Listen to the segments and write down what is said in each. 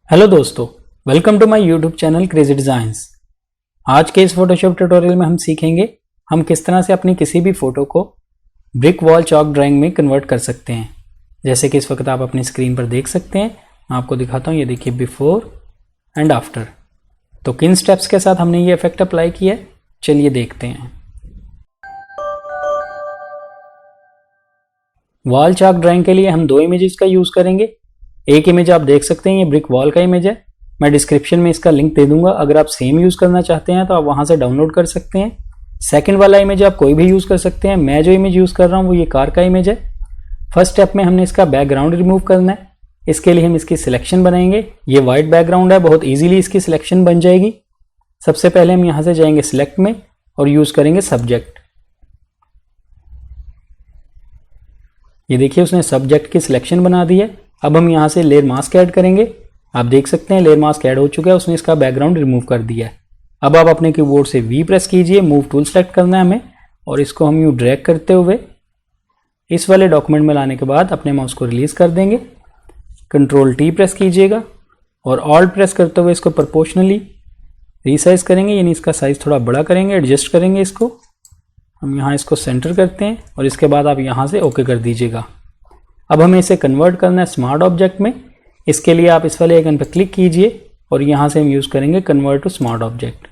Hello दोस्तों, welcome to my YouTube channel crazy designs. आज के इस फोटोशॉप ट्यूटोरियल में हम सीखेंगे हम किस तरह से अपनी किसी भी फोटो को ब्रिक वॉल चॉक ड्राइंग में कन्वर्ट कर सकते हैं। जैसे कि इस वक्त आप अपनी स्क्रीन पर देख सकते हैं, मैं आपको दिखाता हूँ। ये देखिए बिफोर एंड आफ्टर। तो किन स्टेप्स के साथ हमने ये इफेक्ट अप्लाई किया है, चलिए देखते हैं। वॉल चॉक ड्राइंग के लिए हम दो इमेजेस का यूज़ करेंगे। एक इमेज आप देख सकते हैं, ये ब्रिक वॉल का इमेज है। मैं डिस्क्रिप्शन में इसका लिंक दे दूंगा, अगर आप सेम यूज़ करना चाहते हैं तो आप वहां से डाउनलोड कर सकते हैं। सेकंड वाला इमेज आप कोई भी यूज़ कर सकते हैं। मैं जो इमेज यूज़ कर रहा हूँ वो ये कार का इमेज है। फर्स्ट स्टेप में हमने इसका बैकग्राउंड रिमूव करना है। इसके लिए हम इसकी सिलेक्शन बनाएंगे। ये व्हाइट बैकग्राउंड है, बहुत ईजिली इसकी सिलेक्शन बन जाएगी। सबसे पहले हम यहाँ से जाएंगे सिलेक्ट में और यूज़ करेंगे सब्जेक्ट। ये देखिए उसने सब्जेक्ट की सिलेक्शन बना दी है। अब हम यहाँ से लेयर मास्क ऐड करेंगे। आप देख सकते हैं लेयर मास्क ऐड हो चुका है, उसने इसका बैकग्राउंड रिमूव कर दिया है। अब आप अपने कीबोर्ड से वी प्रेस कीजिए, मूव टूल सेलेक्ट करना है हमें, और इसको हम यूँ ड्रैग करते हुए इस वाले डॉक्यूमेंट में लाने के बाद अपने माउस को रिलीज कर देंगे। कंट्रोल टी प्रेस कीजिएगा और ऑल्ट प्रेस करते हुए इसको प्रोपोर्शनली रीसाइज करेंगे, यानी इसका साइज थोड़ा बड़ा करेंगे, एडजस्ट करेंगे इसको। हम यहाँ इसको सेंटर करते हैं और इसके बाद आप यहाँ से ओके कर दीजिएगा। अब हमें इसे कन्वर्ट करना है स्मार्ट ऑब्जेक्ट में। इसके लिए आप इस वाले आइकन पर क्लिक कीजिए और यहाँ से हम यूज़ करेंगे कन्वर्ट टू स्मार्ट ऑब्जेक्ट।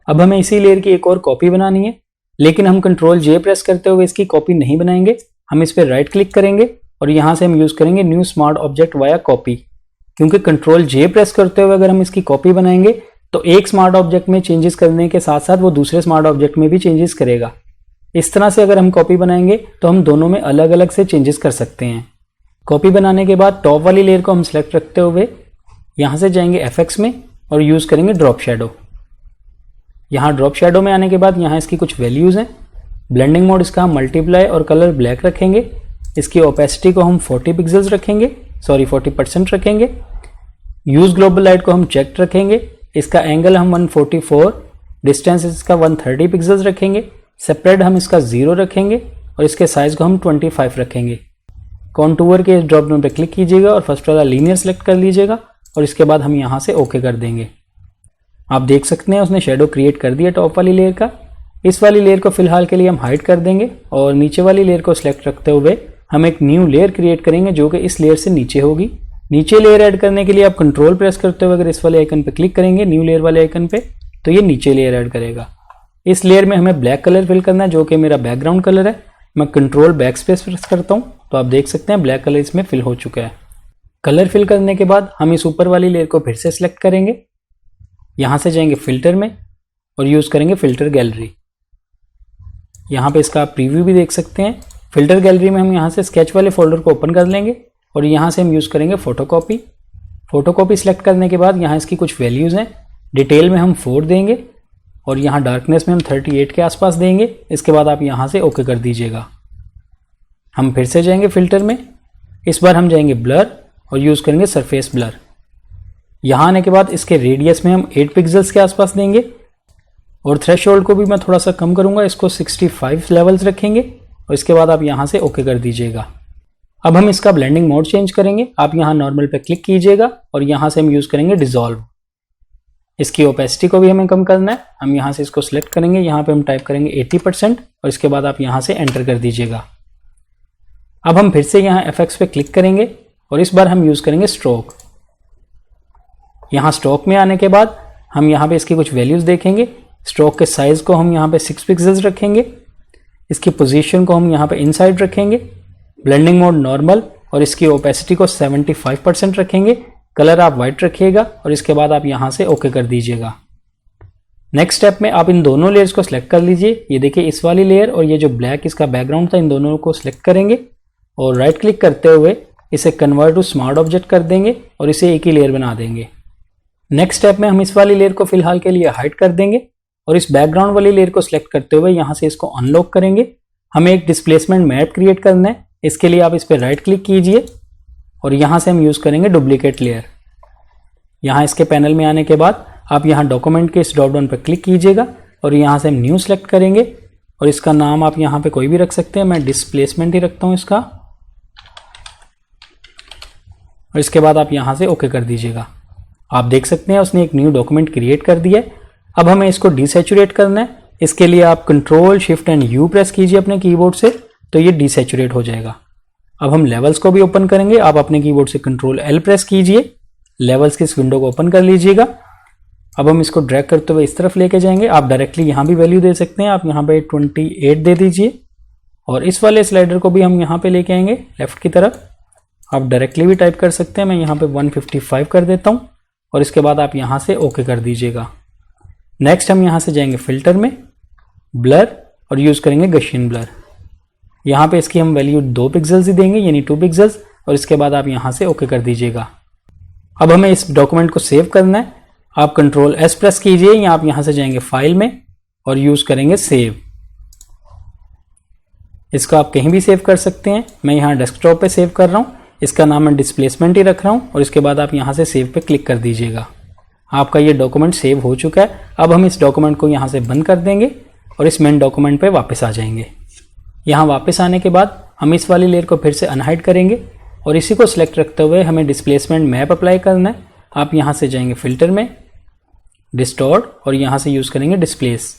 अब हमें इसी लेयर की एक और कॉपी बनानी है, लेकिन हम कंट्रोल जे प्रेस करते हुए इसकी कॉपी नहीं बनाएंगे। हम इस पर राइट क्लिक करेंगे और यहाँ से हम यूज़ करेंगे new smart object via copy. क्योंकि कंट्रोल जे प्रेस करते हुए अगर हम इसकी कॉपी बनाएंगे तो एक स्मार्ट ऑब्जेक्ट में चेंजेस करने के साथ साथ वो दूसरे स्मार्ट ऑब्जेक्ट में भी चेंजेस करेगा। इस तरह से अगर हम कॉपी बनाएंगे तो हम दोनों में अलग अलग से चेंजेस कर सकते हैं। कॉपी बनाने के बाद टॉप वाली लेयर को हम सिलेक्ट रखते हुए यहाँ से जाएंगे एफएक्स में और यूज़ करेंगे ड्रॉप शैडो। यहाँ ड्रॉप शैडो में आने के बाद यहाँ इसकी कुछ वैल्यूज़ हैं। ब्लेंडिंग मोड इसका हम मल्टीप्लाई और कलर ब्लैक रखेंगे। इसकी ओपेसिटी को हम 40 पिक्सल्स रखेंगे, 40% रखेंगे। यूज़ ग्लोबल लाइट को हम चेक रखेंगे। इसका एंगल हम 144, डिस्टेंस इसका 130 पिक्सल्स रखेंगे। सेपरेट हम इसका 0 रखेंगे और इसके साइज को हम 25 रखेंगे। कॉन्टूर के इस ड्रॉप डाउन पर क्लिक कीजिएगा और फर्स्ट वाला लीनियर सेलेक्ट कर लीजिएगा और इसके बाद हम यहाँ से ओके कर देंगे। आप देख सकते हैं उसने शेडो क्रिएट कर दिया टॉप वाली लेयर का। इस वाली लेयर को फिलहाल के लिए हम हाइड कर देंगे और नीचे वाली लेयर को सिलेक्ट रखते हुए हम एक न्यू लेयर क्रिएट करेंगे जो कि इस लेयर से नीचे होगी। नीचे लेयर ऐड करने के लिए आप कंट्रोल प्रेस करते हुए अगर इस वाले आइकन पर क्लिक करेंगे, न्यू लेयर वाले आइकन पे, तो ये नीचे लेयर ऐड करेगा। इस लेयर में हमें ब्लैक कलर फिल करना है जो कि मेरा बैकग्राउंड कलर है। मैं कंट्रोल बैक स्पेस प्रेस करता हूँ तो आप देख सकते हैं ब्लैक कलर इसमें फिल हो चुका है। कलर फिल करने के बाद हम इस ऊपर वाली लेयर को फिर से सिलेक्ट करेंगे। यहाँ से जाएंगे फिल्टर में और यूज़ करेंगे फिल्टर गैलरी। यहाँ पे इसका आप प्रीव्यू भी देख सकते हैं। फिल्टर गैलरी में हम यहाँ से स्केच वाले फोल्डर को ओपन कर लेंगे और यहाँ से हम यूज़ करेंगे फोटोकॉपी। फोटोकॉपी सिलेक्ट करने के बाद यहाँ इसकी कुछ वैल्यूज़ हैं। डिटेल में हम 4 देंगे और यहाँ डार्कनेस में हम 38 के आसपास देंगे। इसके बाद आप यहाँ से ओके कर दीजिएगा। हम फिर से जाएंगे फिल्टर में। इस बार हम जाएंगे ब्लर और यूज़ करेंगे सरफेस ब्लर। यहाँ आने के बाद इसके रेडियस में हम 8 पिक्सल्स के आसपास देंगे और थ्रेशोल्ड को भी मैं थोड़ा सा कम करूँगा, इसको 65 लेवल्स रखेंगे और इसके बाद आप यहाँ से ओके कर दीजिएगा। अब हम इसका ब्लेंडिंग मोड चेंज करेंगे। आप यहाँ नॉर्मल पे क्लिक कीजिएगा और यहाँ से हम यूज़ करेंगे डिज़ोल्व। इसकी ओपेसिटी को भी हमें कम करना है। हम यहाँ से इसको सिलेक्ट करेंगे, यहाँ पे हम टाइप करेंगे 80% और इसके बाद आप यहाँ से एंटर कर दीजिएगा। अब हम फिर से यहाँ एफएक्स पे क्लिक करेंगे और इस बार हम यूज़ करेंगे स्ट्रोक। यहाँ स्ट्रोक में आने के बाद हम यहाँ पे इसकी कुछ वैल्यूज़ देखेंगे। स्ट्रोक के साइज़ को हम यहाँ पे 6 पिक्सल्स रखेंगे। इसकी पोजीशन को हम यहाँ पे इनसाइड रखेंगे। ब्लेंडिंग मोड नॉर्मल और इसकी ओपेसिटी को 75% रखेंगे। कलर आप वाइट रखिएगा और इसके बाद आप यहाँ से ओके कर दीजिएगा। नेक्स्ट स्टेप में आप इन दोनों लेयर्स को सिलेक्ट कर लीजिए। ये देखिए इस वाली लेयर और ये जो ब्लैक इसका बैकग्राउंड था, इन दोनों को सिलेक्ट करेंगे और राइट क्लिक करते हुए इसे कन्वर्ट टू स्मार्ट ऑब्जेक्ट कर देंगे और इसे एक ही लेयर बना देंगे। नेक्स्ट स्टेप में हम इस वाली लेयर को फिलहाल के लिए हाइड कर देंगे और इस बैकग्राउंड वाली लेयर को सिलेक्ट करते हुए यहाँ से इसको अनलॉक करेंगे। हमें एक डिस्प्लेसमेंट मैप क्रिएट करना है। इसके लिए आप इस पर राइट क्लिक कीजिए और यहाँ से हम यूज़ करेंगे डुप्लीकेट लेयर। यहाँ इसके पैनल में आने के बाद आप यहाँ डॉक्यूमेंट के इस ड्रॉप डाउन पर क्लिक कीजिएगा और यहाँ से हम न्यू सेलेक्ट करेंगे और इसका नाम आप यहाँ पे कोई भी रख सकते हैं। मैं डिस्प्लेसमेंट ही रखता हूँ इसका और इसके बाद आप यहाँ से ओके कर दीजिएगा। आप देख सकते हैं उसने एक न्यू डॉक्यूमेंट क्रिएट कर दिया है। अब हमें इसको डिसैचुरेट करना है। इसके लिए आप control shift and you press कीजिए अपने कीबोर्ड से, तो ये डिसैचुरेट हो जाएगा। अब हम लेवल्स को भी ओपन करेंगे। आप अपने कीबोर्ड से कंट्रोल एल प्रेस कीजिए, लेवल्स की इस विंडो को ओपन कर लीजिएगा। अब हम इसको ड्रैग करते हुए इस तरफ लेके जाएंगे। आप डायरेक्टली यहाँ भी वैल्यू दे सकते हैं। आप यहाँ पे 28 दे दीजिए और इस वाले स्लाइडर को भी हम यहाँ पे लेके आएंगे लेफ्ट की तरफ। आप डायरेक्टली भी टाइप कर सकते हैं। मैं यहाँ पे 155 कर देता हूँ और इसके बाद आप यहाँ से ओके कर दीजिएगा। नेक्स्ट हम यहाँ से जाएंगे फिल्टर में, ब्लर और यूज करेंगे गशियन ब्लर। यहाँ पे इसकी हम वैल्यू 2 पिक्सल्स ही देंगे, यानी 2 पिक्सल्स, और इसके बाद आप यहाँ से ओके कर दीजिएगा। अब हमें इस डॉक्यूमेंट को सेव करना है। आप कंट्रोल एस प्रेस कीजिए या आप यहाँ से जाएंगे फाइल में और यूज करेंगे सेव। इसको आप कहीं भी सेव कर सकते हैं। मैं यहाँ डेस्कटॉप पे सेव कर रहा हूँ। इसका नाम मैं डिस्प्लेसमेंट ही रख रहा हूँ और इसके बाद आप यहाँ से सेव पे क्लिक कर दीजिएगा। आपका ये डॉक्यूमेंट सेव हो चुका है। अब हम इस डॉक्यूमेंट को यहाँ से बंद कर देंगे और इस मेन डॉक्यूमेंट पे वापस आ जाएंगे। यहाँ वापस आने के बाद हम इस वाली लेयर को फिर से अनहाइड करेंगे और इसी को सिलेक्ट रखते हुए हमें डिस्प्लेसमेंट मैप अप्लाई करना है। आप यहाँ से जाएंगे फिल्टर में, डिस्टॉर्ट, और यहाँ से यूज करेंगे डिस्प्लेस।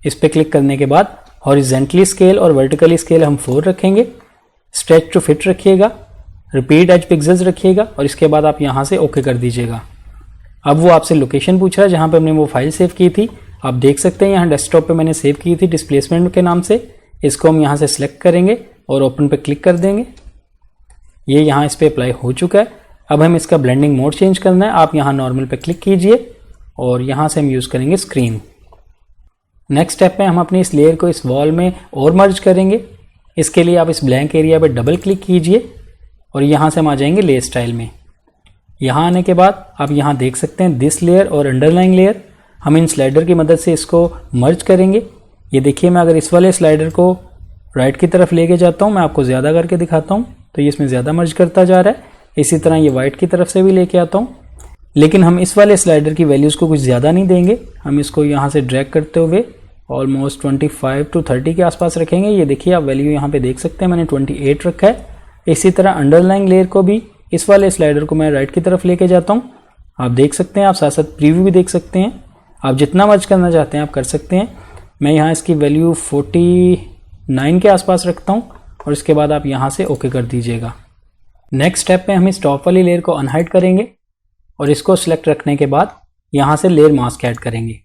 इस पे क्लिक करने के बाद हॉरिजेंटली स्केल और वर्टिकली स्केल हम 4 रखेंगे। स्ट्रेच टू फिट रखिएगा, रिपीट एज पिक्सल्स रखिएगा और इसके बाद आप यहाँ से ओके कर दीजिएगा। अब वो आपसे लोकेशन पूछ रहा है जहाँ पे हमने वो फाइल सेव की थी। आप देख सकते हैं यहाँ डेस्कटॉप पे मैंने सेव की थी डिस्प्लेसमेंट के नाम से। इसको हम यहाँ से सिलेक्ट करेंगे और ओपन पे क्लिक कर देंगे। ये यहाँ इस पे अप्लाई हो चुका है। अब हम इसका ब्लेंडिंग मोड चेंज करना है। आप यहाँ नॉर्मल पे क्लिक कीजिए और यहाँ से हम यूज करेंगे स्क्रीन। नेक्स्ट स्टेप में हम अपनी इस लेयर को इस वॉल में और मर्ज करेंगे। इसके लिए आप इस ब्लैंक एरिया पे डबल क्लिक कीजिए और यहाँ से हम आ जाएंगे लेयर स्टाइल में। यहाँ आने के बाद आप यहाँ देख सकते हैं दिस लेयर और अंडरलाइन लेयर। हम इन स्लाइडर की मदद से इसको मर्ज करेंगे। ये देखिए, मैं अगर इस वाले स्लाइडर को राइट की तरफ लेके जाता हूँ, मैं आपको ज़्यादा करके दिखाता हूँ, तो ये इसमें ज़्यादा मर्ज करता जा रहा है। इसी तरह ये वाइट की तरफ से भी लेके आता हूँ, लेकिन हम इस वाले स्लाइडर की वैल्यूज़ को कुछ ज़्यादा नहीं देंगे। हम इसको यहाँ से ड्रैग करते हुए ऑलमोस्ट 25 to 30 के आसपास रखेंगे। ये देखिए, आप वैल्यू यहाँ पे देख सकते हैं, मैंने 28 रखा है। इसी तरह अंडरलाइन लेयर को भी इस वाले स्लाइडर को मैं राइट की तरफ लेके जाता हूँ। आप देख सकते हैं, आप साथ साथ प्रीव्यू भी देख सकते हैं। आप जितना मर्ज करना चाहते हैं आप कर सकते हैं। मैं यहाँ इसकी वैल्यू 49 के आसपास रखता हूँ और इसके बाद आप यहाँ से ओके कर दीजिएगा। नेक्स्ट स्टेप में हम इस टॉप वाली लेयर को अनहाइड करेंगे और इसको सिलेक्ट रखने के बाद यहाँ से लेयर मास्क ऐड करेंगे।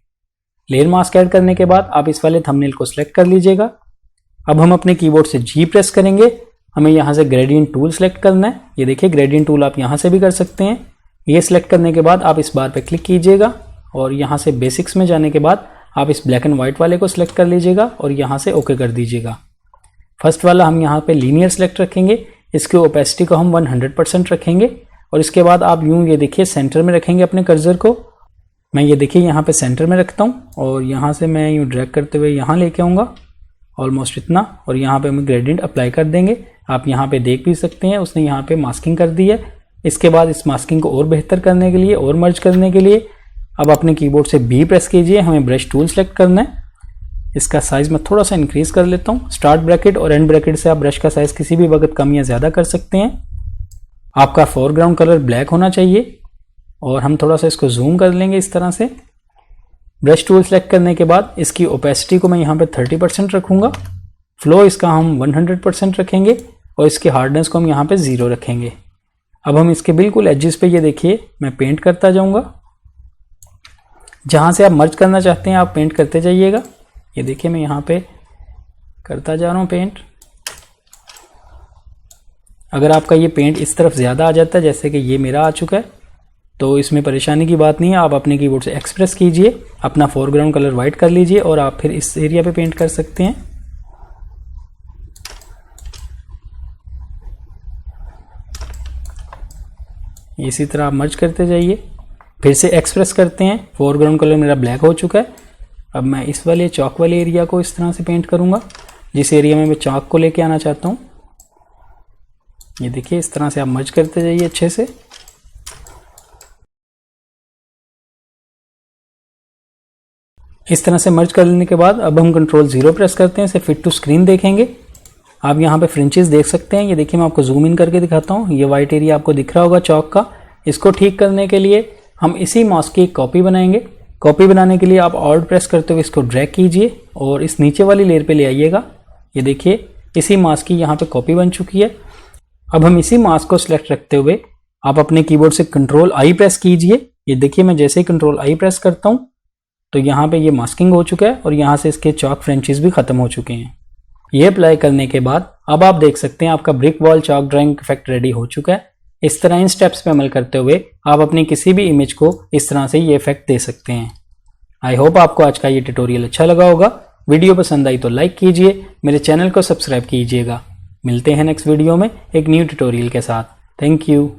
लेयर मास्क ऐड करने के बाद आप इस वाले थंबनेल को सिलेक्ट कर लीजिएगा। अब हम अपने कीबोर्ड से जी प्रेस करेंगे। हमें यहाँ से ग्रेडियंट टूल सेलेक्ट करना है। ये देखिए, ग्रेडियंट टूल आप यहाँ से भी कर सकते हैं। ये सिलेक्ट करने के बाद आप इस बार पे क्लिक कीजिएगा और यहाँ से बेसिक्स में जाने के बाद आप इस ब्लैक एंड व्हाइट वाले को सिलेक्ट कर लीजिएगा और यहाँ से ओके कर दीजिएगा। फर्स्ट वाला हम यहाँ पे लीनियर सेलेक्ट रखेंगे। इसकी ओपेसिटी को हम 100% रखेंगे और इसके बाद आप यूँ ये देखिए सेंटर में रखेंगे अपने कर्सर को। मैं ये देखिए यहाँ पे सेंटर में रखता हूँ और यहाँ से मैं यूँ ड्रैग करते हुए यहाँ लेके आऊँगा ऑलमोस्ट इतना, और यहाँ पे हम ग्रेडियंट अप्लाई कर देंगे। आप यहाँ पे देख भी सकते हैं उसने यहाँ पे मास्किंग कर दी है। इसके बाद इस मास्किंग को और बेहतर करने के लिए और मर्ज करने के लिए अब अपने कीबोर्ड से बी प्रेस कीजिए। हमें ब्रश टूल सेलेक्ट करना है। इसका साइज मैं थोड़ा सा इंक्रीज कर लेता हूँ। स्टार्ट ब्रैकेट और एंड ब्रैकेट से आप ब्रश का साइज किसी भी वक्त कम या ज़्यादा कर सकते हैं। आपका फोरग्राउंड कलर ब्लैक होना चाहिए और हम थोड़ा सा इसको जूम कर लेंगे इस तरह से। ब्रश टूल सेलेक्ट करने के बाद इसकी ओपेसिटी को मैं यहाँ पे 30% रखूँगा। फ्लो इसका हम 100% रखेंगे और इसके हार्डनेस को हम यहाँ पे 0 रखेंगे। अब हम इसके बिल्कुल एजेस पे ये देखिए मैं पेंट करता जाऊँगा। जहाँ से आप मर्ज करना चाहते हैं आप पेंट करते जाइएगा। ये देखिए मैं यहाँ पे करता जा रहा हूँ पेंट। अगर आपका ये पेंट इस तरफ ज़्यादा आ जाता है, जैसे कि ये मेरा आ चुका है, तो इसमें परेशानी की बात नहीं है। आप अपने कीबोर्ड से एक्सप्रेस कीजिए, अपना फोरग्राउंड कलर वाइट कर लीजिए और आप फिर इस एरिया पे पेंट कर सकते हैं। इसी तरह आप मर्ज करते जाइए। फिर से एक्सप्रेस करते हैं। फोरग्राउंड कलर मेरा ब्लैक हो चुका है। अब मैं इस वाले चौक वाले एरिया को इस तरह से पेंट करूंगा जिस एरिया में मैं चौक को लेके आना चाहता हूं। ये देखिए, इस तरह से आप मर्ज करते जाइए अच्छे से। इस तरह से मर्ज कर लेने के बाद अब हम कंट्रोल 0 प्रेस करते हैं। इसे फिट टू स्क्रीन देखेंगे। आप यहाँ पे फ्रिंचेस देख सकते हैं। ये देखिए, मैं आपको जूम इन करके दिखाता हूँ। ये वाइट एरिया आपको दिख रहा होगा चौक का। इसको ठीक करने के लिए हम इसी मास्क की एक कॉपी बनाएंगे। कॉपी बनाने के लिए आप ऑल्ट प्रेस करते हुए इसको ड्रैग कीजिए और इस नीचे वाली लेयर पे ले आइएगा। ये देखिए इसी मास्क की यहाँ पे कॉपी बन चुकी है। अब हम इसी मास्क को सिलेक्ट रखते हुए आप अपने कीबोर्ड से कंट्रोल आई प्रेस कीजिए। ये देखिए मैं जैसे ही कंट्रोल आई प्रेस करता हूँ तो यहाँ पे ये मास्किंग हो चुका है और यहाँ से इसके चॉक फ्रेंचेस भी खत्म हो चुके हैं। ये अप्लाई करने के बाद अब आप देख सकते हैं आपका brick wall chalk drying effect ready हो चुका है। इस तरह इन स्टेप्स पे अमल करते हुए आप अपनी किसी भी इमेज को इस तरह से ये इफेक्ट दे सकते हैं। आई होप आपको आज का ये ट्यूटोरियल अच्छा लगा होगा। वीडियो पसंद आई तो लाइक कीजिए, मेरे चैनल को सब्सक्राइब कीजिएगा। मिलते हैं नेक्स्ट वीडियो में एक न्यू ट्यूटोरियल के साथ। Thank you.